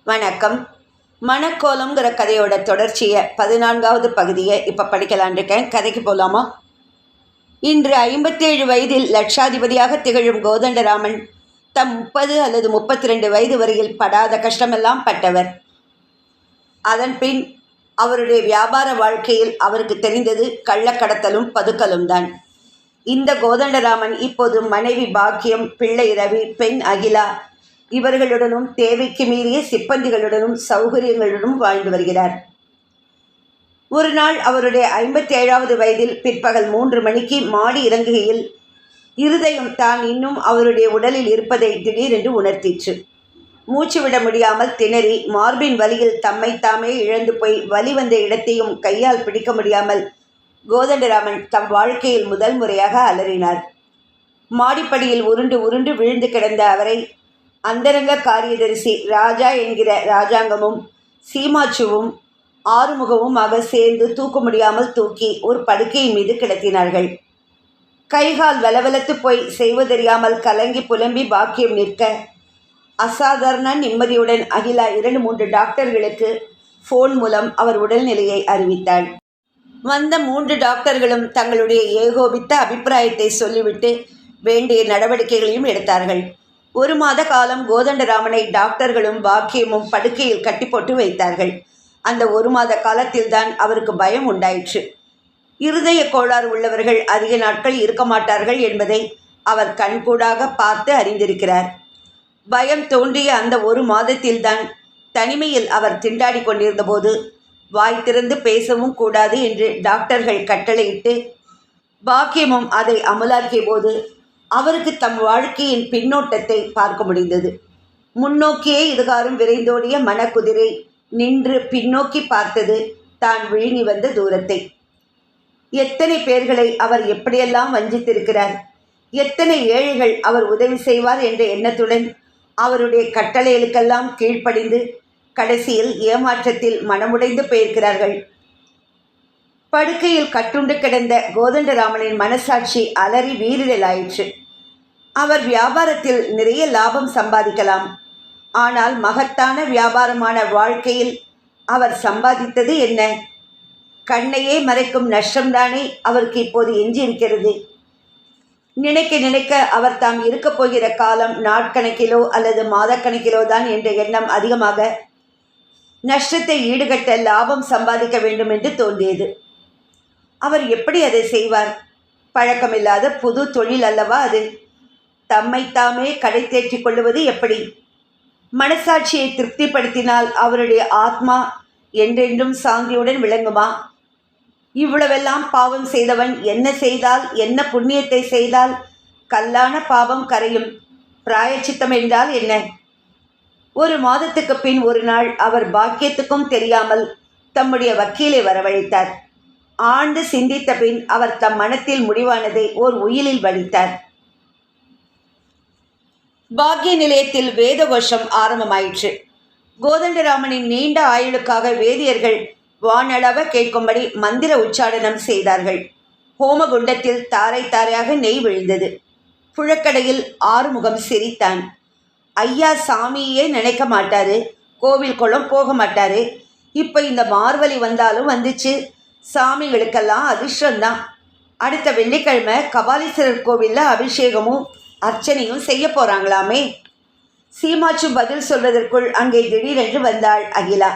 வணக்கம். மணக்கோலம்ங்கிற கதையோட தொடர்ச்சியை 14வது பகுதியை இப்போ படிக்கலான் இருக்கேன். கதைக்கு போகலாமா? இன்று 57 வயதில் லட்சாதிபதியாக திகழும் கோதண்டராமன் தம் 30 அல்லது 32 வயது வரையில் படாத கஷ்டமெல்லாம் பட்டவர். அதன் பின் அவருடைய வியாபார வாழ்க்கையில் அவருக்கு தெரிந்தது கள்ளக்கடத்தலும் பதுக்கலும் தான். இந்த கோதண்டராமன் இப்போது மனைவி பாக்கியம், பிள்ளை ரவி, பெண் அகிலா இவர்களுடனும் தேவைக்கு மீறிய சிப்பந்திகளுடனும் சௌகரியங்களுடனும் வாழ்ந்து வருகிறார். ஒரு நாள் அவருடைய 57வது வயதில் பிற்பகல் 3 மணிக்கு மாடி இறங்குகையில் இருதயம் தான் இன்னும் அவருடைய உடலில் இருப்பதை திடீரென்று உணர்த்திற்று. மூச்சு விட முடியாமல் திணறி மார்பின் வலியில் தம்மை தாமே இழந்து போய் வலி வந்த இடத்தையும் கையால் பிடிக்க முடியாமல் கோதண்டராமன் தம் வாழ்க்கையில் முதல் முறையாக அலறினார். மாடிப்படியில் உருண்டு உருண்டு விழுந்து கிடந்த அவரை அந்தரங்க காரியதரிசி ராஜா என்கிற ராஜாங்கமும் சீமாச்சுவும் ஆறுமுகமுமாக சேர்ந்து தூக்க முடியாமல் தூக்கி ஒரு படுக்கையின் மீது கிடத்தினார்கள். கைகால் வலவலத்து போய் செய்வதறியாமல் கலங்கி புலம்பி பாக்கியம் நிற்க அசாதாரண நிம்மதியுடன் அகிலா 2-3 டாக்டர்களுக்கு ஃபோன் மூலம் அவர் உடல்நிலையை அறிவித்தாள். வந்த 3 டாக்டர்களும் தங்களுடைய ஏகோபித்த அபிப்பிராயத்தை சொல்லிவிட்டு வேண்டிய நடவடிக்கைகளையும் எடுத்தார்கள். 1 மாத காலம் கோதண்டராமனை டாக்டர்களும் பாக்கியமும் படுக்கையில் கட்டி போட்டு வைத்தார்கள். அந்த 1 மாத காலத்தில்தான் அவருக்கு பயம் உண்டாயிற்று. இருதய கோளாறு உள்ளவர்கள் அதிக நாட்கள் இருக்க மாட்டார்கள் என்பதை அவர் கண்கூடாக பார்த்து அறிந்திருக்கிறார். பயம் தோன்றிய அந்த 1 மாதத்தில்தான் தனிமையில் அவர் திண்டாடி கொண்டிருந்த போது வாய் திறந்து பேசவும் கூடாது என்று டாக்டர்கள் கட்டளையிட்டு பாக்கியமும் அதை அமலாக்கிய போது அவருக்கு தம் வாழ்க்கையின் பின்னோட்டத்தை பார்க்க முடிந்தது. முன்னோக்கியே இதுகாரும் விரைந்தோடிய மனக்குதிரை நின்று பின்னோக்கி பார்த்தது தான் விழுங்கி வந்த தூரத்தை. எத்தனை பேர்களை அவர் எப்படியெல்லாம் வஞ்சித்திருக்கிறார், எத்தனை ஏழைகள் அவர் உதவி செய்வார் என்ற எண்ணத்துடன் அவருடைய கட்டளைகளுக்கெல்லாம் கீழ்ப்படிந்து கடைசியில் ஏமாற்றத்தில் மனமுடைந்து போயிருக்கிறார்கள். படுக்கையில் கட்டுண்டு கிடந்த கோதண்டராமனின் மனசாட்சி அலறி வீறிடலாயிற்று. அவர் வியாபாரத்தில் நிறைய லாபம் சம்பாதிக்கலாம். ஆனால் மகத்தான வியாபாரமான வாழ்க்கையில் அவர் சம்பாதித்தது என்ன? கண்ணையே மறைக்கும் நஷ்டம்தானே அவருக்கு இப்போது எஞ்சியிருக்கிறது. நினைக்க நினைக்க அவர் தாம் இருக்கப் போகிற காலம் நாட்கணக்கிலோ அல்லது மாதக்கணக்கிலோ தான் என்ற எண்ணம் அதிகமாக நஷ்டத்தை ஈடுகட்ட லாபம் சம்பாதிக்க வேண்டும் என்று தோன்றியது. அவர் எப்படி அதை செய்வார்? பழக்கமில்லாத புது தொழில் அல்லவா அது. தம்மை தாமே கடை தேற்றிக் கொள்வது எப்படி? மனசாட்சியை திருப்திப்படுத்தினால் அவருடைய ஆத்மா என்றென்றும் சாந்தியுடன் விளங்குமா? இவ்வளவெல்லாம் பாவம் செய்தவன் என்ன செய்தால், என்ன புண்ணியத்தை செய்தால் கல்லான பாவம் கரையும்? பிராயச்சித்தம் என்றால் என்ன? 1 மாதத்துக்கு பின் ஒரு நாள் அவர் பாக்கியத்துக்கும் தெரியாமல் தம்முடைய வக்கீலை வரவழைத்தார். ஆண்டு சிந்தித்த பின் அவர் தம் மனத்தில் முடிவானதை ஓர் உயிலில் வடித்தார். பாக்கிய நிலையத்தில் வேத கோஷம் ஆரம்பமாயிற்று. கோதண்டராமனின் நீண்ட ஆயுளுக்காக வேதியர்கள் வானளவ கேட்கும்படி மந்திர உச்சாடனம் செய்தார்கள். ஹோமகுண்டத்தில் தாரை தாரையாக நெய் விழுந்தது. புழக்கடையில் ஆறுமுகம் சிரித்தான். ஐயா சாமியே நினைக்க மாட்டாரு, கோவில் குளம் போக மாட்டாரு. இப்போ இந்த மார்வலி வந்தாலும் வந்துச்சு. சாமிகளுக்கெல்லாம் அதிர்ஷ்டம்தான். அடுத்த வெள்ளிக்கிழமை கபாலீஸ்வரர் கோவிலில் அபிஷேகமும் அர்ச்சனையும் செய்ய போகிறாங்களாமே. சீமாச்சு பதில் சொல்வதற்குள் அங்கே திடீரென்று வந்தாள் அகிலா.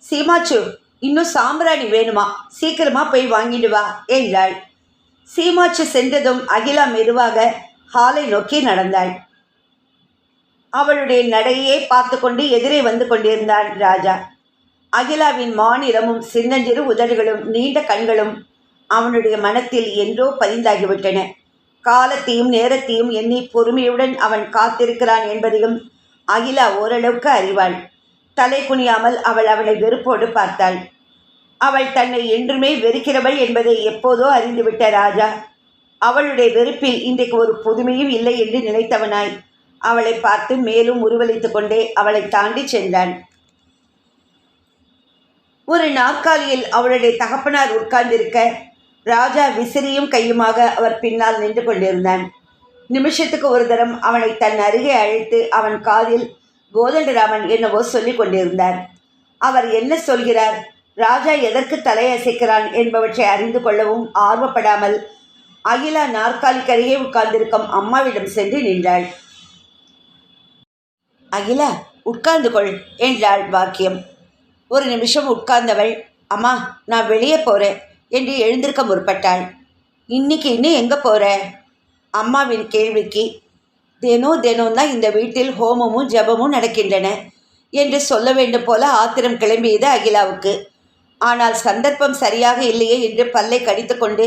சீமாச்சு, இன்னும் சாம்பிராணி வேணுமா? சீக்கிரமாக போய் வாங்கிட்டு வா என்றாள். சீமாச்சு சென்றதும் அகிலா மெதுவாக ஹாலை நோக்கி நடந்தாள். அவளுடைய நடையே பார்த்து கொண்டு எதிரே வந்து கொண்டிருந்தான் ராஜா. அகிலாவின் மாநிறமும் சின்னஞ்சிறு உதடுகளும் நீண்ட கண்களும் அவனுடைய மனத்தில் என்றோ பதிந்தாகிவிட்டன. காலத்தையும் நேரத்தையும் எண்ணி பொறுமையுடன் அவன் காத்திருக்கிறான் என்பதையும் அகிலா ஓரளவுக்கு அறிவாள். தலை குனியாமல் அவள் அவனை வெறுப்போடு பார்த்தாள். அவள் தன்னை என்றுமே வெறுக்கிறவள் என்பதை எப்போதோ அறிந்துவிட்ட ராஜா அவளுடைய வெறுப்பில் இன்றைக்கு ஒரு புதுமையும் இல்லை என்று நினைத்தவனாய் அவளை பார்த்து மேலும் உருவளித்து கொண்டே அவளை தாண்டி சென்றான். ஒரு நாற்காலியில் அவளுடைய தகப்பனார் உட்கார்ந்திருக்க ராஜா விசிறியும் கையுமாக அவர் பின்னால் நின்று கொண்டிருந்தான். நிமிஷத்துக்கு ஒரு தரம் அவனை தன் அருகே அழைத்து அவன் காதில் கோதண்டராமன் என்னவோ சொல்லிக் கொண்டிருந்தார். அவர் என்ன சொல்கிறார், ராஜா எதற்கு தலையசைக்கிறான் என்பவற்றை அறிந்து கொள்ளவும் ஆர்வப்படாமல் அகிலா நாற்காலிக்கருகே உட்கார்ந்திருக்கும் அம்மாவிடம் சென்று நின்றாள். அகிலா, உட்கார்ந்து கொள் என்றாள் பாக்கியம். ஒரு நிமிஷம் உட்கார்ந்தவள், அம்மா நான் வெளியே போகிறேன் என்று எழுந்திருக்க முற்பட்டாள். இன்னும் எங்கே போகிற? அம்மாவின் கேள்விக்கு தினம் தான் இந்த வீட்டில் ஹோமமும் ஜபமும் நடக்கின்றன என்று சொல்ல வேண்டும் போல ஆத்திரம் கிளம்பியது அகிலாவுக்கு. ஆனால் சந்தர்ப்பம் சரியாக இல்லையே என்று பல்லை கடித்து கொண்டு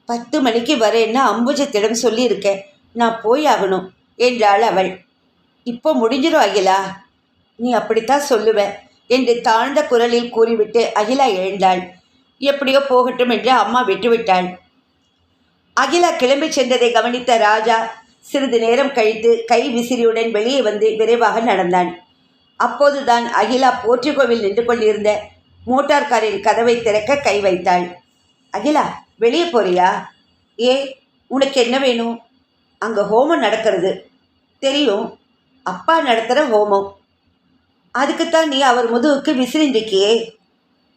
10 மணிக்கு வரேன்னு அம்புஜத்திடம் சொல்லியிருக்கேன், நான் போய் ஆகணும் என்றாள் அவள். இப்போ முடிஞ்சிடும் அகிலா, நீ அப்படித்தான் சொல்லுவ என்று தாழ்ந்த குரலில் கூறிவிட்டு அகிலா எழுந்தாள். எப்படியோ போகட்டும் என்று அம்மா விட்டுவிட்டாள். அகிலா கிளம்பி சென்றதை கவனித்த ராஜா சிறிது நேரம் கழித்து கை விசிறியுடன் வெளியே வந்து விரைவாக நடந்தான். அப்போதுதான் அகிலா போர்ட்டிகோவில் நின்று கொண்டிருந்த மோட்டார் காரின் கதவை திறக்க கை வைத்தாள். அகிலா, வெளியே போறியா? ஏ, உனக்கு என்ன வேணும்? அங்கே ஹோமம் நடக்கிறது. தெரியும், அப்பா நடத்துகிற ஹோமம். அதுக்குத்தான் நீ அவர் முதுகுக்கு விசிறிந்திருக்கியே.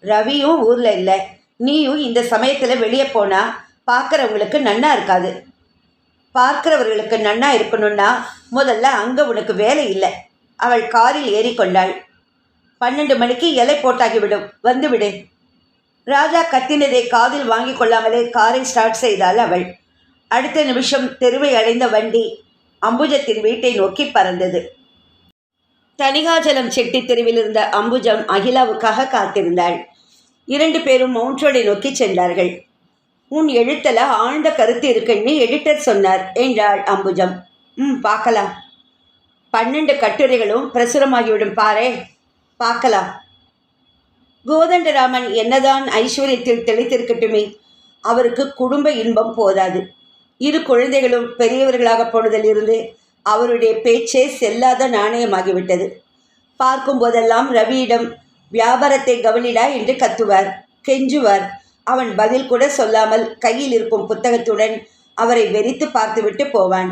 ரவியும் ஊரில் இல்லை, நீயும் இந்த சமயத்தில் வெளியே போனால் பார்க்குறவங்களுக்கு நன்னா இருக்காது. பார்க்கிறவர்களுக்கு நன்னா இருக்கணும்னா முதல்ல அங்கே உனக்கு வேலை இல்லை. அவள் காரில் ஏறிக்கொண்டாள். 12 மணிக்கு இலை போட்டாகிவிடும், வந்துவிடு. ராஜா கத்தினதை காதில் வாங்கி கொள்ளாமலே காரை ஸ்டார்ட் செய்தாள் அவள். அடுத்த நிமிஷம் தெருவை அடைந்த வண்டி அம்புஜத்தின் வீட்டை நோக்கி பறந்தது. தணிகாச்சலம் செட்டி தெருவில் இருந்த அம்புஜம் அகிலாவுக்காக காத்திருந்தாள். 2 பேரும் மவுண்ட் ரோடை நோக்கி சென்றார்கள். உன் எழுத்தில் ஆழ்ந்த கருத்து இருக்குன்னு எடிட்டர் சொன்னார் என்றாள் அம்புஜம். பார்க்கலாம். 12 கட்டுரைகளும் பிரசுரமாகிவிடும் பாரே. பார்க்கலாம். கோதண்டராமன் என்னதான் ஐஸ்வர்யத்தில் தெளித்திருக்கட்டுமே, அவருக்கு குடும்ப இன்பம் போதாது. 2 குழந்தைகளும் பெரியவர்களாக போனதிலிருந்து அவருடைய பேச்சே செல்லாத நாணயமாகிவிட்டது. பார்க்கும்போதெல்லாம் ரவியிடம் வியாபாரத்தை கவனிடா என்று கத்துவார், கெஞ்சுவார். அவன் பதில் கூட சொல்லாமல் கையில் இருக்கும் புத்தகத்துடன் அவரை வெறித்து பார்த்துவிட்டு போவான்.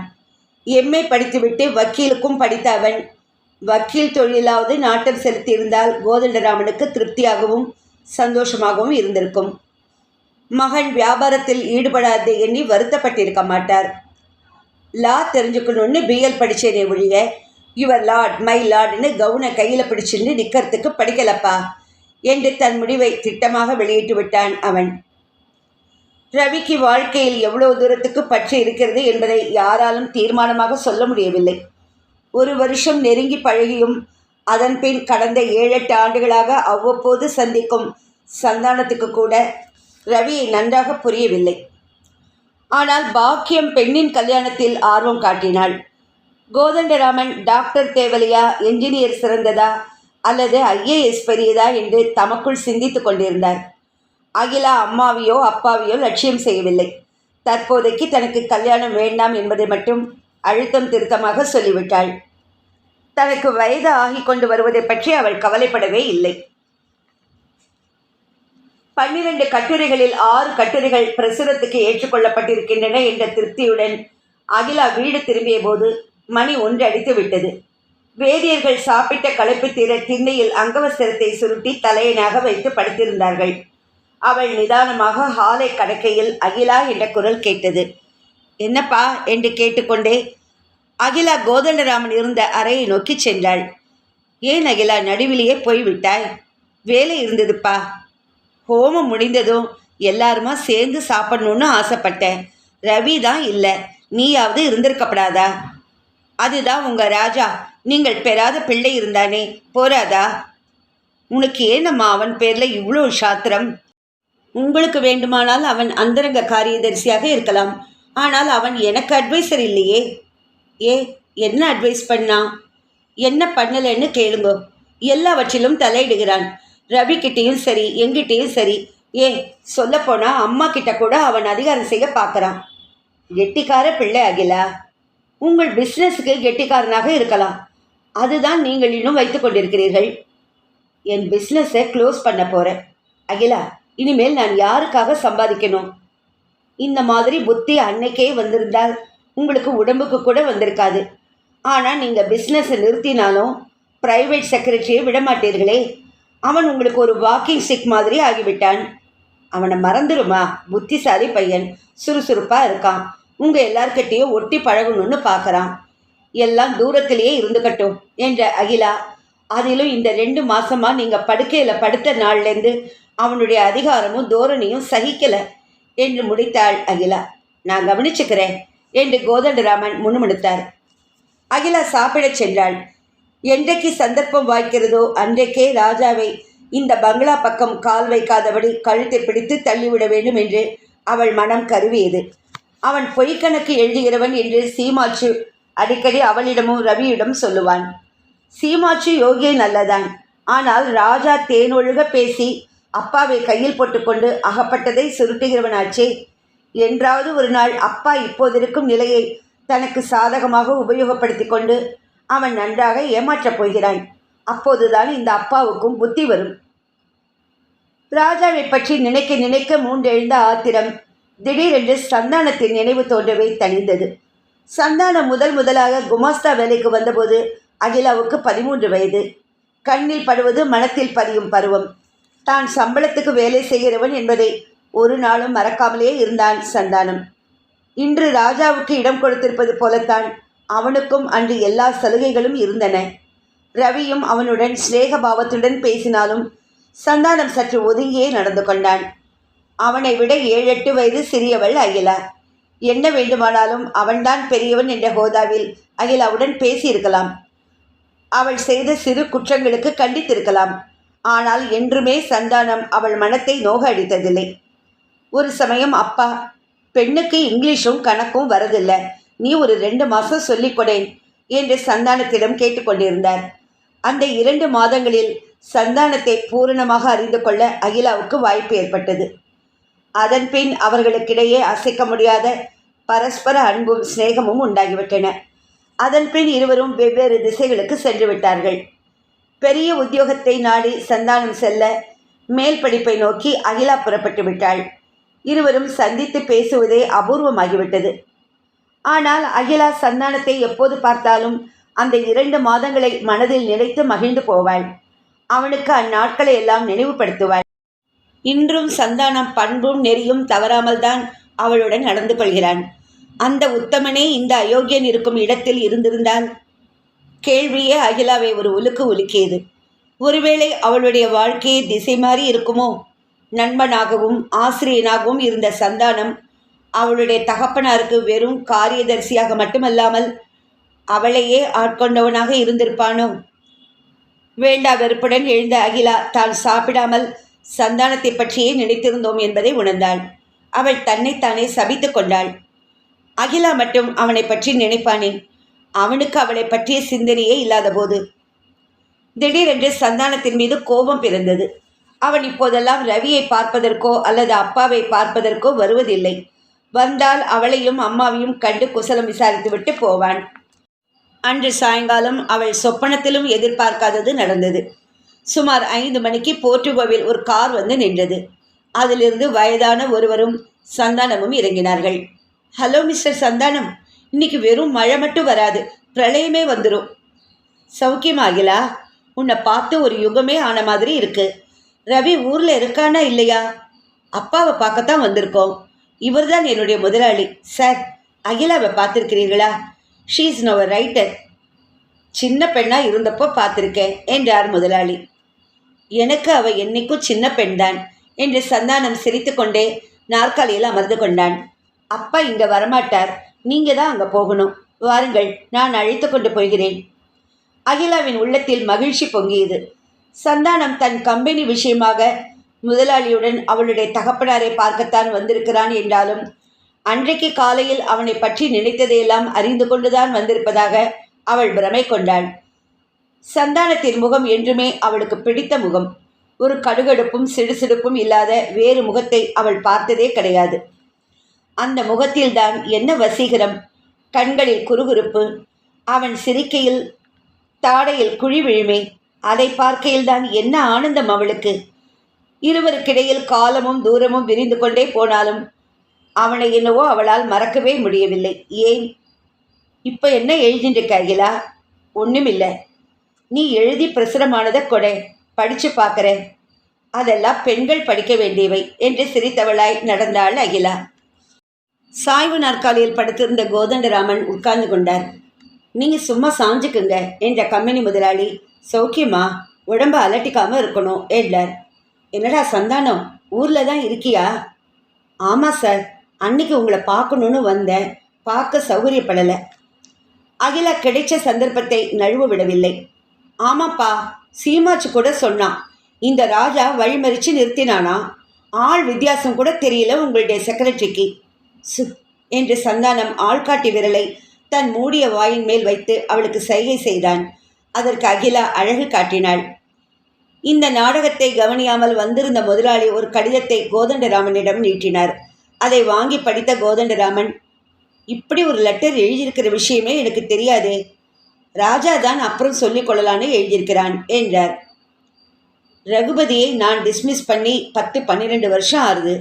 எம்ஏ படித்துவிட்டு வக்கீலுக்கும் படித்த அவன் வக்கீல் தொழிலாவது நாட்டம் செலுத்தியிருந்தால் கோதண்டராமனுக்கு திருப்தியாகவும் சந்தோஷமாகவும் இருந்திருக்கும். மகன் வியாபாரத்தில் ஈடுபடாத எண்ணி வருத்தப்பட்டிருக்க மாட்டார். லா தெரிஞ்சுக்கணுன்னு பிஎல் படித்தேனே ஒழிய யுவர் லார்ட் மை லார்டுன்னு கவுனை கையில் பிடிச்சின்னு நிற்கிறதுக்கு படிக்கலப்பா என்று தன் முடிவை திட்டமாக வெளியிட்டு விட்டான் அவன். ரவிக்கு வாழ்க்கையில் எவ்வளவு தூரத்துக்கு பற்று இருக்கிறது என்பதை யாராலும் தீர்மானமாக சொல்ல முடியவில்லை. 1 வருஷம் நெருங்கி பழகியும் அதன் பின் கடந்த 7-8 ஆண்டுகளாக அவ்வப்போது சந்திக்கும் சந்தானத்துக்கு கூட ரவியை நன்றாக புரியவில்லை. ஆனால் பாக்கியம் பெண்ணின் கல்யாணத்தில் ஆர்வம் காட்டினாள். கோதண்டராமன் டாக்டர் தேவலையா, என்ஜினியர் சிறந்ததா அல்லது ஐஏஎஸ் பெரியதா என்று தமக்குள் சிந்தித்து கொண்டிருந்தார். அகிலா அம்மாவையோ அப்பாவையோ லட்சியம் செய்யவில்லை. தற்போதைக்கு தனக்கு கல்யாணம் வேண்டாம் என்பதை மட்டும் அழுத்தம் திருத்தமாக சொல்லிவிட்டாள். தனக்கு வயது ஆகி கொண்டு வருவதை பற்றி அவள் கவலைப்படவே இல்லை. 12 கட்டுரைகளில் 6 கட்டுரைகள் பிரசுரத்துக்கு ஏற்றுக்கொள்ளப்பட்டிருக்கின்றன என்ற திருப்தியுடன் அகிலா வீடு திரும்பிய போது மணி 1 அடித்து விட்டது. வேதியர்கள் சாப்பிட்ட களைப்பு தீர திண்ணையில் அங்கவஸ்திரத்தை சுருட்டி தலையனாக வைத்து படுத்திருந்தார்கள். அவள் நிதானமாக ஹாலை கடக்கையில் அகிலா என்ற குரல் கேட்டது. என்னப்பா என்று கேட்டுக்கொண்டே அகிலா கோதண்டராமன் இருந்த அறையை நோக்கி சென்றாள். ஏன் அகிலா நடுவிலேயே போய்விட்டாய்? வேலை இருந்ததுப்பா. ஹோமம் முடிந்ததும் எல்லாருமா சேர்ந்து சாப்பிடணுன்னு ஆசைப்பட்டேன். ரவி தான் இல்லை, நீயாவது இருந்திருக்கப்படாதா? அதுதான் உங்கள் ராஜா, நீங்கள் பெறாத பிள்ளை இருந்தானே, போராதா? உனக்கு ஏனம்மா அவன் பேரில் இவ்வளோ சாத்திரம்? உங்களுக்கு வேண்டுமானால் அவன் அந்தரங்க காரியதரிசியாக இருக்கலாம். ஆனால் அவன் எனக்கு அட்வைசர் இல்லையே. என்ன அட்வைஸ் பண்ணா? என்ன பண்ணலைன்னு கேளுங்கோ. எல்லாவற்றிலும் தலையிடுகிறான். ரவிக்கிட்டேயும் சரி, எங்கிட்டேயும் சரி. சொல்லப்போனால் அம்மா கிட்ட கூட அவன் அதிகாரம் செய்ய பார்க்குறான். கெட்டிக்கார பிள்ளை அகிலா. உங்கள் பிஸ்னஸுக்கு கெட்டிக்காரனாக இருக்கலாம். அதுதான் நீங்கள் இன்னும் வைத்து கொண்டிருக்கிறீர்கள். என் பிஸ்னஸை க்ளோஸ் பண்ண போகிறேன் அகிலா. இனிமேல் நான் யாருக்காக சம்பாதிக்கணும்? இந்த மாதிரி புத்தி அன்னைக்கே வந்திருந்தால் உங்களுக்கு உடம்புக்கு கூட வந்திருக்காது. ஆனால் நீங்கள் பிஸ்னஸை நிறுத்தினாலும் ப்ரைவேட் செக்ரட்டரியை விடமாட்டீர்களே. அவன் உங்களுக்கு ஒரு வாக்கிங் ஸ்டிக் மாதிரி ஆகிவிட்டான். அவனை மறந்துடுமா? புத்திசாலி பையன், சுறுசுறுப்பாக இருக்கான், உங்கள் எல்லார்கிட்டையும் ஒட்டி பழகணும்னு பார்க்குறான். எல்லாம் தூரத்திலேயே இருந்துக்கட்டும் என்ற அகிலா, அதிலும் இந்த 2 மாதமாக நீங்கள் படுக்கையில் படுத்த நாள்லேருந்து அவனுடைய அதிகாரமும் தோரணையும் சகிக்கலை என்று முடித்தாள் அகிலா. நான் கவனிச்சுக்கிறேன் என்று கோதண்டராமன் முணுமுணுத்தார். அகிலா சாப்பிடச் சென்றாள். என்றைக்கு சந்தர்ப்பம் வாய்க்கிறதோ அன்றைக்கே ராஜாவை இந்த பங்களா பக்கம் கால் வைக்காதபடி கழுத்தை பிடித்து தள்ளிவிட வேண்டும் என்று அவள் மனம் கருவியது. அவன் பொய்க்கணக்கு எழுதுகிறவன் என்று சீமாச்சு அடிக்கடி அவளிடமும் ரவியிடம் சொல்லுவான். சீமாச்சு யோகியை நல்லதான், ஆனால் ராஜா தேனொழுக பேசி அப்பாவை கையில் போட்டுக்கொண்டு அகப்பட்டதை சுருட்டுகிறவனாச்சே. என்றாவது ஒரு நாள் அப்பா இப்போதிருக்கும் நிலையை தனக்கு சாதகமாக உபயோகப்படுத்தி கொண்டு அவன் நன்றாக ஏமாற்றப் போகிறான். அப்போதுதான் இந்த அப்பாவுக்கும் புத்தி வரும். ராஜாவை பற்றி நினைக்க நினைக்க மூண்டெழுந்த ஆத்திரம் திடீரென்று சந்தானத்தின் நினைவு தோன்றவே தணிந்தது. சந்தானம் முதலாக குமாஸ்தா வேலைக்கு வந்தபோது அகிலாவுக்கு 13 வயது. கண்ணில் படுவது மனத்தில் பதியும் பருவம். தான் சம்பளத்துக்கு வேலை செய்கிறவன் என்பதை ஒரு நாளும் மறக்காமலே இருந்தான் சந்தானம். இன்று ராஜாவுக்கு இடம் கொடுத்திருப்பது போலத்தான் அவனுக்கும் அன்று எல்லா சலுகைகளும் இருந்தன. ரவியும் அவனுடன் சிநேகபாவத்துடன் பேசினாலும் சந்தானம் சற்று ஒதுங்கியே நடந்து கொண்டான். அவனை விட 7-8 வயது சிறியவள் அகிலா. என்ன வேண்டுமானாலும் அவன்தான் பெரியவன் என்ற ஹோதாவில் அகிலாவுடன் பேசியிருக்கலாம். அவள் செய்த சிறு குற்றங்களுக்கு கண்டித்திருக்கலாம். ஆனால் என்றுமே சந்தானம் அவள் மனத்தை நோக அடித்ததில்லை. ஒரு சமயம் அப்பா, பெண்ணுக்கு இங்கிலீஷும் கணக்கும் வரதில்லை, நீ ஒரு 2 மாதம் சொல்லிக்கொடேன் என்று சந்தானத்திடம் கேட்டுக்கொண்டிருந்தார். அந்த 2 மாதங்களில் சந்தானத்தை பூரணமாக அறிந்து கொள்ள அகிலாவுக்கு வாய்ப்பு ஏற்பட்டது. அதன்பின் அவர்களுக்கிடையே அசைக்க முடியாத பரஸ்பர அன்பும் சிநேகமும் உண்டாகிவிட்டன. அதன்பின் இருவரும் வெவ்வேறு திசைகளுக்கு சென்று விட்டார்கள். பெரிய உத்தியோகத்தை நாடி சந்தானம் செல்ல மேல் படிப்பை நோக்கி அகிலா புறப்பட்டு விட்டாள். இருவரும் சந்தித்து பேசுவதே அபூர்வமாகிவிட்டது. ஆனால் அகிலா சந்தானத்தை எப்போது பார்த்தாலும் அந்த 2 மாதங்களை மனதில் நினைத்து மகிழ்ந்து போவாள். அவனுக்கு அந்நாட்களை எல்லாம் நினைவுபடுத்துவாள். இன்றும் சந்தானம் பண்பும் நெறியும் தவறாமல் தான் அவளுடன் நடந்து கொள்கிறான். அந்த உத்தமனே இந்த அயோக்கியன் இருக்கும் இடத்தில் இருந்திருந்தான். கேள்வியே அகிலாவை ஒரு உலுக்கு உலுக்கியது. ஒருவேளை அவளுடைய வாழ்க்கையை திசை மாறி இருக்குமோ? நண்பனாகவும் ஆசிரியனாகவும் இருந்த சந்தானம் அவளுடைய தகப்பனாருக்கு வெறும் காரியதரிசியாக மட்டுமல்லாமல் அவளையே ஆட்கொண்டவனாக இருந்திருப்பானோ? வேண்டா வெறுப்புடன் எழுந்த அகிலா தான் சாப்பிடாமல் சந்தானத்தை பற்றியே நினைத்திருந்தோம் என்பதை உணர்ந்தாள். அவள் தன்னைத்தானே சபித்து கொண்டாள். அகிலா மட்டும் அவனை பற்றி நினைப்பானே? அவனுக்கு அவளை பற்றிய சிந்தனையே இல்லாத போது திடீரென்று சந்தானத்தின் மீது கோபம் பிறந்தது. அவன் இப்போதெல்லாம் ரவியை பார்ப்பதற்கோ அல்லது அப்பாவை பார்ப்பதற்கோ வருவதில்லை. வந்தால் அவளையும் அம்மாவையும் கண்டு குசலம் விசாரித்துவிட்டு போவான். அன்று சாயங்காலம் அவள் சொப்பனத்திலும் எதிர்பார்க்காதது நடந்தது. சுமார் 5 மணிக்கு போர்ட்டுகோவில் ஒரு கார் வந்து நின்றது. அதிலிருந்து வயதான ஒருவரும் சந்தானமும் இறங்கினார்கள். ஹலோ மிஸ்டர் சந்தானம், இன்னைக்கு வெறும் மழை மட்டும் வராது, பிரளயமே வந்துடும். சௌக்கியமாகிலா? உன்னை பார்த்து ஒரு யுகமே ஆன மாதிரி இருக்கு. ரவி ஊரில் இருக்கானா இல்லையா? அப்பாவை பார்க்கத்தான் வந்திருக்கோம். இவர் தான் என்னுடைய முதலாளி. சார், அகிலாவை பார்த்துருக்கிறீர்களா? She is now a writer. சின்ன பெண்ணாக இருந்தப்போ பார்த்துருக்கேன் என்றார் முதலாளி. எனக்கு அவள் என்னைக்கும் சின்ன பெண் தான் என்று சந்தானம் சிரித்து கொண்டே நாற்காலியில் அமர்ந்து கொண்டான். அப்பா இங்கே வரமாட்டார், நீங்கள் தான் அங்கே போகணும். வாருங்கள், நான் அழைத்து கொண்டு போகிறேன். அகிலாவின் உள்ளத்தில் மகிழ்ச்சி பொங்கியது. சந்தானம் தன் கம்பெனி விஷயமாக முதலாளியுடன் அவளுடைய தகப்பனாரை பார்க்கத்தான் வந்திருக்கிறான் என்றாலும் அன்றைக்கு காலையில் அவனை பற்றி நினைத்ததையெல்லாம் அறிந்து கொண்டுதான் வந்திருப்பதாக அவள் பிரமை கொண்டாள். சந்தானத்தின் முகம் என்றுமே அவளுக்கு பிடித்த முகம். ஒரு கடுகடுப்பும் சிடுசிடுப்பும் இல்லாத வேறு முகத்தை அவள் பார்த்ததே கிடையாது. அந்த முகத்தில்தான் என்ன வசீகரம்! கண்களில் குறுகுறுப்பு, அவன் சிரிக்கையில் தாடையில் குழி விழுமே, அதை பார்க்கையில்தான் என்ன ஆனந்தம் அவளுக்கு! இருவருக்கிடையில் காலமும் தூரமும் விரிந்து கொண்டே போனாலும் அவனை என்னவோ அவளால் மறக்கவே முடியவில்லை. ஏன்? இப்போ என்ன எழுதிட்டு இருக்க அகிலா? ஒன்றுமில்லை. நீ எழுதி பிரசுரமானதை கொடை, படித்து பார்க்குறேன். அதெல்லாம் பெண்கள் படிக்க வேண்டியவை என்று சிரித்தவளாய் நடந்தாள் அகிலா. சாய்வு நாற்காலியில் படுத்திருந்த கோதண்டராமன் உட்கார்ந்து கொண்டார். நீங்கள் சும்மா சாஞ்சுக்குங்க என்ற கம்பெனி முதலாளி. சௌக்கியமா? உடம்ப அலட்டிக்காமல் இருக்கணும் என்றார். என்னடா சந்தானம், ஊரில் தான் இருக்கியா? ஆமாம் சார், அன்னைக்கு உங்களை பார்க்கணுன்னு வந்தேன், பார்க்க சௌகரியப்படலை. அகிலா கிடைச்ச சந்தர்ப்பத்தை நழுவ விடவில்லை. ஆமாப்பா, சீமாச்சு கூட சொன்னான், இந்த ராஜா வழிமறித்து நிறுத்தினானா? ஆள் வித்தியாசம் கூட தெரியல உங்களுடைய செக்ரட்டரிக்கு. சு என்று சந்தானம் ஆள்காட்டி விரலை தன் மூடிய வாயின் மேல் வைத்து அவளுக்கு சைகை செய்தான். அதற்கு அகிலா அழகு காட்டினாள். இந்த நாடகத்தை கவனியாமல் வந்திருந்த முதலாளி ஒரு கடிதத்தை கோதண்டராமனிடம் நீட்டினார். அதை வாங்கி படித்த கோதண்டராமன், இப்படி ஒரு லெட்டர் எழுதியிருக்கிற விஷயமே எனக்கு தெரியாதே. ராஜா தான் அப்புறம் சொல்லிக் கொள்ளலான்னு எழுதியிருக்கிறான் என்றார். ரகுபதியை நான் டிஸ்மிஸ் பண்ணி 10-12 வருஷம் ஆகுது.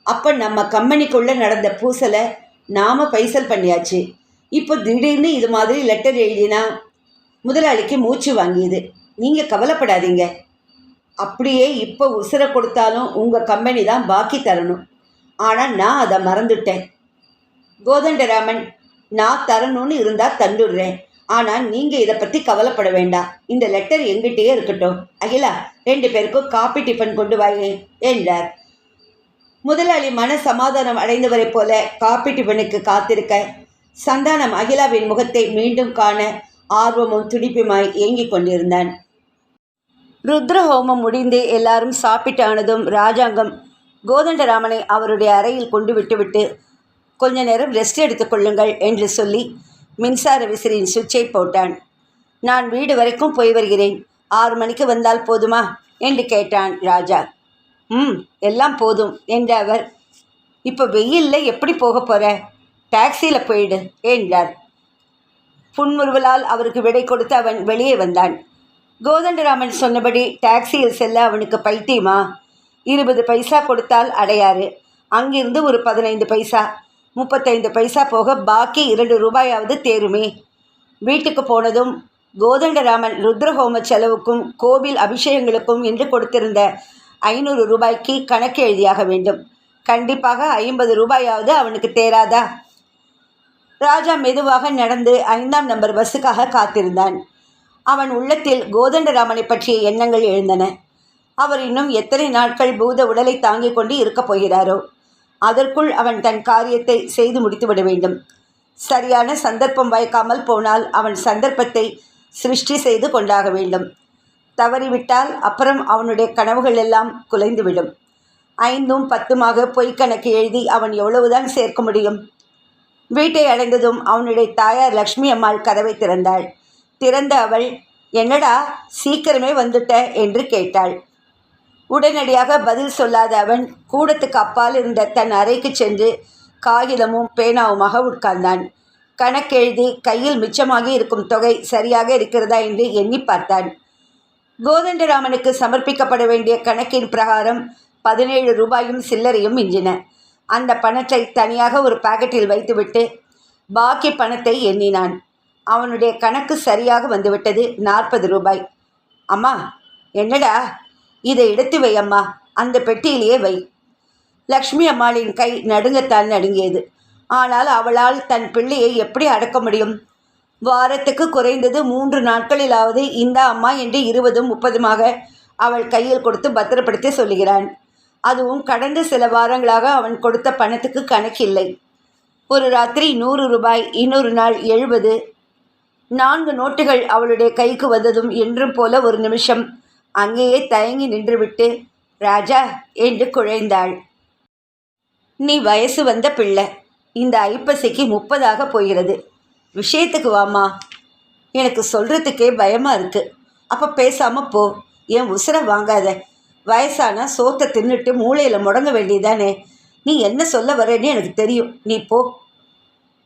அப்போ நம்ம கம்பெனிக்குள்ளே நடந்த பூசலை நாம் பைசல் பண்ணியாச்சு. இப்போ திடீர்னு இது மாதிரி லெட்டர் எழுதினா முதலாளிக்கு மூச்சு வாங்கியது. நீங்கள் கவலைப்படாதீங்க. அப்படியே இப்போ உசுரை கொடுத்தாலும் உங்கள் கம்பெனி தான் பாக்கி தரணும். ஆனால் நான் அதை மறந்துட்டேன். கோதண்டராமன், நான் தரணும்னு இருந்தால் தந்துடுறேன். ஆனால் நீங்கள் இதை பற்றி கவலைப்பட வேண்டாம். இந்த லெட்டர் எங்கிட்டே இருக்கட்டும். அகிலா, 2 பேருக்கும் காப்பி டிஃபன் கொண்டு வாங்க என்றார். முதலாளி மன சமாதானம் அடைந்தவரைப் போல காப்பி டிஃபனுக்கு காத்திருக்க, சந்தானம் அகிலாவின் முகத்தை மீண்டும் காண ஆர்வமும் துடிப்புமாய் ஏங்கிக் கொண்டிருந்தான். ருத்ரஹோமம் முடிந்து எல்லாரும் சாப்பிட்டானதும் ராஜாங்கம் கோதண்டராமனை அவருடைய அறையில் கொண்டு விட்டுவிட்டு, கொஞ்ச நேரம் ரெஸ்ட் எடுத்துக்கொள்ளுங்கள் என்று சொல்லி மின்சார விசிறியின் சுவிட்சை போட்டான். நான் வீடு வரைக்கும் போய் வருகிறேன். 6 மணிக்கு வந்தால் போதுமா என்று கேட்டான் ராஜா. எல்லாம் போதும் என்ற அவர், இப்போ வெயிலில் எப்படி போக போகிற? டாக்ஸியில் போயிடு என்றார். புன்முறுவலால் அவருக்கு விடை கொடுத்து அவன் வெளியே வந்தான். கோதண்டராமன் சொன்னபடி டாக்ஸியில் செல்ல அவனுக்கு பைத்தியமா? 20 பைசா கொடுத்தால் அடையாறு. அங்கிருந்து ஒரு 15 பைசா, 35 பைசா போக பாக்கி 2 ரூபாயாவது தேருமே. வீட்டுக்கு போனதும் கோதண்டராமன் ருத்ரஹோம செலவுக்கும் கோவில் அபிஷேகங்களுக்கும் என்று கொடுத்திருந்த 500 ரூபாய்க்கு கணக்கு எழுதியாக வேண்டும். கண்டிப்பாக 50 ரூபாயாவது அவனுக்கு தேராதா? ராஜா மெதுவாக நடந்து 5ஆம் நம்பர் பஸ்ஸுக்காக காத்திருந்தான். அவன் உள்ளத்தில் கோதண்டராமனை பற்றிய எண்ணங்கள் எழுந்தன. அவர் இன்னும் எத்தனை நாட்கள் பூத உடலை தாங்கிக் கொண்டு இருக்கப் போகிறாரோ? அதற்குள் அவன் தன் காரியத்தை செய்து முடித்துவிட வேண்டும். சரியான சந்தர்ப்பம் வாய்க்காமல் போனால் அவன் சந்தர்ப்பத்தை சிருஷ்டி செய்து கொண்டாக வேண்டும். தவறிவிட்டால் அப்புறம் அவனுடைய கனவுகள் எல்லாம் குலைந்துவிடும். 5ம் 10மாக பொய்க்கணக்கு எழுதி அவன் எவ்வளவுதான் சேர்க்க முடியும்? வீட்டை அடைந்ததும் அவனுடைய தாயார் லக்ஷ்மி அம்மாள் கதவை திறந்தாள். திறந்த அவள், என்னடா சீக்கிரமே வந்துட்ட என்று கேட்டாள். உடனடியாக பதில் சொல்லாத அவன் கூடத்துக்கு அப்பால் இருந்த தன் அறைக்கு சென்று காகிதமும் பேனாவுமாக உட்கார்ந்தான். கணக்கெழுதி கையில் மிச்சமாகி இருக்கும் தொகை சரியாக இருக்கிறதா என்று எண்ணி பார்த்தான். கோதண்டராமனுக்கு சமர்ப்பிக்கப்பட வேண்டிய கணக்கின் பிரகாரம் 17 ரூபாயும் சில்லறையும் மிஞ்சின. அந்த பணத்தை தனியாக ஒரு பாக்கெட்டில் வைத்துவிட்டு பாக்கி பணத்தை எண்ணினான். அவனுடைய கணக்கு சரியாக வந்துவிட்டது. 40 ரூபாய். அம்மா, என்னடா? இதை எடுத்து வை அம்மா, அந்த பெட்டியிலேயே வை. லக்ஷ்மி அம்மாளின் கை நடுங்கத்தான் நடுங்கியது. ஆனால் அவளால் தன் பிள்ளையை எப்படி அடக்க முடியும்? வாரத்துக்கு குறைந்தது 3 நாட்களிலாவது இந்த அம்மா என்று 20ம் 30மாக அவள் கையில் கொடுத்து பத்திரப்படுத்தி சொல்லுகிறான். அதுவும் கடந்த சில வாரங்களாக அவன் கொடுத்த பணத்துக்கு கணக்கில்லை. ஒரு ராத்திரி 100 ரூபாய், இன்னொரு நாள் 70. 4 நோட்டுகள் அவளுடைய கைக்கு வந்ததும் என்றும் போல ஒரு நிமிஷம் அங்கேயே தயங்கி நின்றுவிட்டு, ராஜா என்று குழைந்தாள். நீ வயசு வந்த பிள்ளை. இந்த ஐப்பசிக்கு 30 போகிறது. விஷயத்துக்கு வாமா. எனக்கு சொல்கிறதுக்கே பயமாக இருக்குது. அப்போ பேசாமல் போ. என் உசுரை வாங்காத. வயசானா சோத்தை தின்னுட்டு மூளையில் முடங்க வேண்டியதானே. நீ என்ன சொல்ல வரேன்னு எனக்கு தெரியும். நீ போ.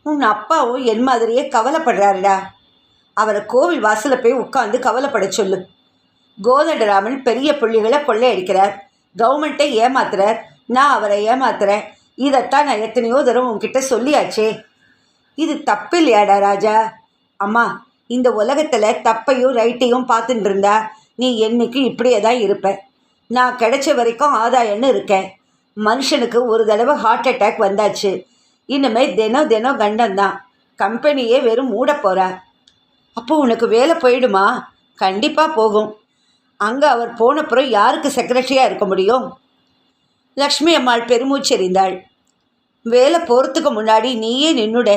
உன் அப்பாவும் என் மாதிரியே கவலைப்படுறாருடா. அவரை கோவில் வாசலில் போய் உட்காந்து கவலைப்பட சொல்லு. கோதண்டராமன் பெரிய புள்ளிகளை கொள்ளையடிக்கிறார், கவர்மெண்ட்டை ஏமாத்துறார், நான் அவரை ஏமாத்துறேன். இதைத்தான் நான் எத்தனையோ தரம் உன்கிட்ட சொல்லியாச்சே. இது தப்பு இல்லையாடா ராஜா? அம்மா, இந்த உலகத்தில் தப்பையும் ரைட்டையும் பார்த்துட்டு இருந்தா நீ என்றைக்கும் இப்படியே தான் இருப்ப. நான் கிடைச்ச வரைக்கும் ஆதாயம்னு இருக்கேன். மனுஷனுக்கு ஒரு தடவை ஹார்ட் அட்டாக் வந்தாச்சு. இனிமேல் தினம் தினம் கண்டம்தான். கம்பெனியே வெறும் மூட போகிறா. அப்போ உனக்கு வேலை போயிடுமா? கண்டிப்பாக போகும். அங்கே அவர் போனப்புறம் யாருக்கு செக்ரட்டரியாக இருக்க முடியும்? லக்ஷ்மி அம்மாள் பெருமூச்செறிந்தாள். வேலை போகிறதுக்கு முன்னாடி நீயே நின்னுட.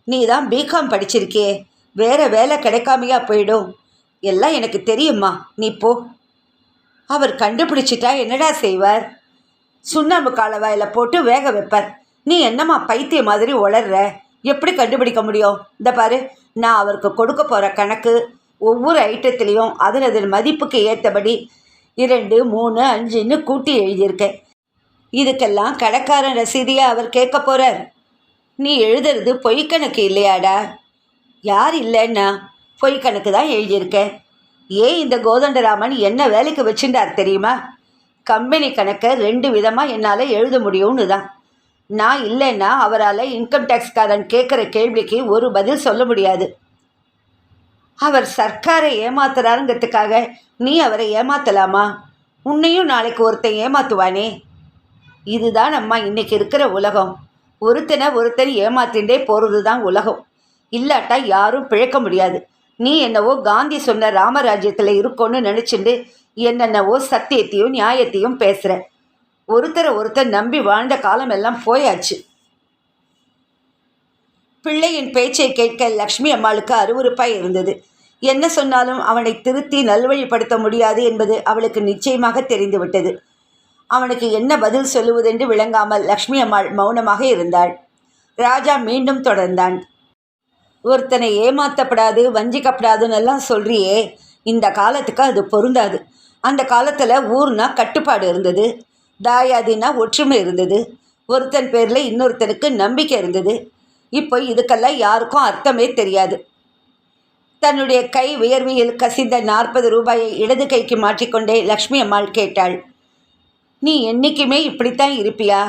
நீ தான் பிகாம் படிச்சிருக்கே, வேறு வேலை கிடைக்காமையா போயிடும். எல்லாம் எனக்கு தெரியுமா, நீ போ. அவர் கண்டுபிடிச்சிட்டா என்னடா செய்வார்? சுண்ணாம்பு காலவாயில் போட்டு வேக வைப்பார். நீ என்னம்மா பைத்திய மாதிரி உளர்ற? எப்படி கண்டுபிடிக்க முடியும்? இந்த பாரு, நான் அவருக்கு கொடுக்க போகிற கணக்கு ஒவ்வொரு ஐட்டத்துலேயும் அதன் மதிப்புக்கு ஏற்றபடி 2, 3, 5ன்னு கூட்டி எழுதியிருக்கேன். இதுக்கெல்லாம் கடைக்காரன் ரசீதியாக அவர் கேட்க போகிறார். நீ எழுதுறது பொய் கணக்கு இல்லையாடா? யார் இல்லைன்னா பொய் கணக்கு தான் எழுதியிருக்கேன். ஏன் இந்த கோதண்டராமன் என்ன வேலைக்கு வச்சுட்டார் தெரியுமா? கம்பெனி கணக்கை 2 விதமாக என்னால் எழுத முடியும்னு தான். நான் இல்லைன்னா அவரால் இன்கம் டேக்ஸ்காரன் கேட்குற கேள்விக்கு ஒரு பதில் சொல்ல முடியாது. அவர் சர்க்காரை ஏமாத்துறாருங்கிறதுக்காக நீ அவரை ஏமாற்றலாமா? உன்னையும் நாளைக்கு ஒருத்தன் ஏமாற்றுவானே. இதுதான் அம்மா இன்றைக்கி இருக்கிற உலகம். ஒருத்தன் ஏமாத்தின்றே போகிறது தான் உலகம். இல்லாட்டா யாரும் பிழைக்க முடியாது. நீ என்னவோ காந்தி சொன்ன ராமராஜ்யத்தில் இருக்கோன்னு நினச்சிண்டு என்னென்னவோ சத்தியத்தையும் நியாயத்தையும் பேசுகிற. ஒருத்தர் நம்பி வாழ்ந்த காலமெல்லாம் போயாச்சு. பிள்ளையின் பேச்சை கேட்க லக்ஷ்மி அம்மாளுக்கு அருவருப்பாய் இருந்தது. என்ன சொன்னாலும் அவனை திருத்தி நல்வழிப்படுத்த முடியாது என்பது அவளுக்கு நிச்சயமாக தெரிந்துவிட்டது. அவனுக்கு என்ன பதில் சொல்லுவதென்று விளங்காமல் லக்ஷ்மி அம்மாள் மௌனமாக இருந்தாள். ராஜா மீண்டும் தொடர்ந்தான். ஒருத்தனை ஏமாற்றப்படாது, வஞ்சிக்கப்படாதுன்னு எல்லாம் சொல்கிறியே, இந்த காலத்துக்கு அது பொருந்தாது. அந்த காலத்தில் ஊர்னா கட்டுப்பாடு இருந்தது, தாயாதினா ஒற்றுமை இருந்தது, ஒருத்தன் பேரில் இன்னொருத்தனுக்கு நம்பிக்கை இருந்தது. இப்போ இதுக்கெல்லாம் யாருக்கும் அர்த்தமே தெரியாது. தன்னுடைய கை வியர்வையில் கசிந்த 40 ரூபாயை இடது கைக்கு மாற்றிக்கொண்டே லக்ஷ்மி அம்மாள் கேட்டாள். நீ என்றைக்குமே இப்படித்தான் இருப்பியா?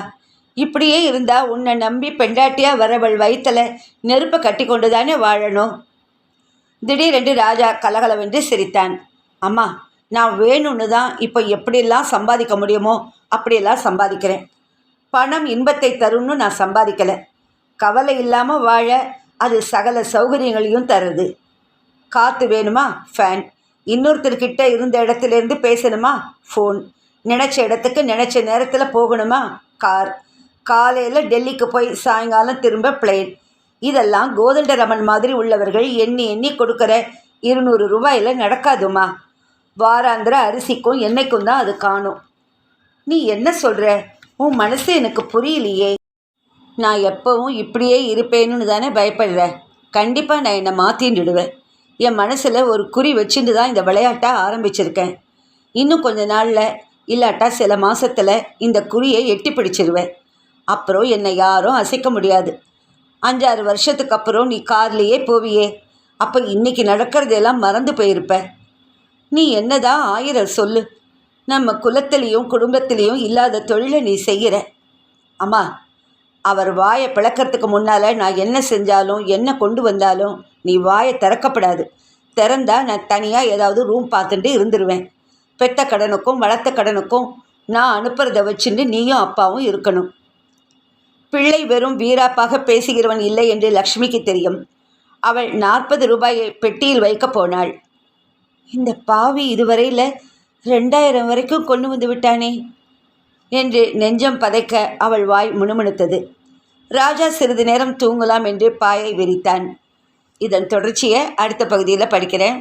இப்படியே இருந்தால் உன்னை நம்பி பெண்டாட்டியாக வரவள் வயிற்றில் நெருப்பை கட்டி கொண்டு தானே வாழணும். திடீரென்று ராஜா கலகலவென்று சிரித்தான். அம்மா, நான் வேணும்னு தான் இப்போ எப்படியெல்லாம் சம்பாதிக்க முடியுமோ அப்படியெல்லாம் சம்பாதிக்கிறேன். பணம் இன்பத்தை தரும்னு நான் சம்பாதிக்கலை. கவலை இல்லாமல் வாழ அது சகல சௌகரியங்களையும் தருது. காற்று வேணுமா? ஃபேன். இன்னொருத்தர்கிட்ட இருந்த இடத்துலேருந்து பேசணுமா? ஃபோன். நினச்ச இடத்துக்கு நினச்ச நேரத்தில் போகணுமா? கார். காலையில் டெல்லிக்கு போய் சாயங்காலம் திரும்ப பிளேன். இதெல்லாம் கோதண்டராமன் மாதிரி உள்ளவர்கள் எண்ணி எண்ணி கொடுக்குற 200 ரூபாயில் நடக்காதுமா. வாராந்திர அரிசிக்கும் எண்ணெய்க்கும் தான் அது காணும். நீ என்ன சொல்கிற? உன் மனசு எனக்கு புரியலையே. நான் எப்பவும் இப்படியே இருப்பேன்னு தானே பயப்படுறேன். கண்டிப்பாக நான் என்னை மாற்றிண்டுடுவேன். என் மனசில் ஒரு குறி வச்சுட்டு தான் இந்த விளையாட்டாக ஆரம்பிச்சிருக்கேன். இன்னும் கொஞ்ச நாளில் இல்லாட்டா சில மாதத்தில் இந்த குறியை எட்டி பிடிச்சிருவேன். அப்புறம் என்னை யாரும் அசைக்க முடியாது. 5-6 வருஷத்துக்கு அப்புறம் நீ கார்லேயே போவியே, அப்போ இன்றைக்கி நடக்கிறதெல்லாம் மறந்து போயிருப்ப. நீ என்னதான் 1000 சொல்லு, நம்ம குலத்திலையும் குடும்பத்திலையும் இல்லாத தொழிலை நீ செய்கிற. அம்மா, அவர் வாயை பிளக்கிறதுக்கு முன்னால் நான் என்ன செஞ்சாலும் என்ன கொண்டு வந்தாலும் நீ வாயை திறக்கப்படாது. திறந்தா நான் தனியாக ஏதாவது ரூம் பார்த்துட்டு இருந்துருவேன். பெத்த கடனுக்கும் வளர்த்த கடனுக்கும் நான் அனுப்புறதை வச்சுட்டு நீயும் அப்பாவும் இருக்கணும். பிள்ளை வெறும் வீராப்பாக பேசுகிறவன் இல்லை என்று லக்ஷ்மிக்கு தெரியும். அவள் 40 ரூபாயை பெட்டியில் வைக்க போனாள். இந்த பாவி இதுவரையில் 2000 வரைக்கும் கொண்டு வந்து விட்டானே என்று நெஞ்சம் பதைக்க அவள் வாய் முணுமுணுத்தது. ராஜா சிறிது நேரம் தூங்கலாம் என்று பாயை விரித்தான். இதன் தொடர்ச்சியை அடுத்த பகுதியில் படிக்கிறேன்.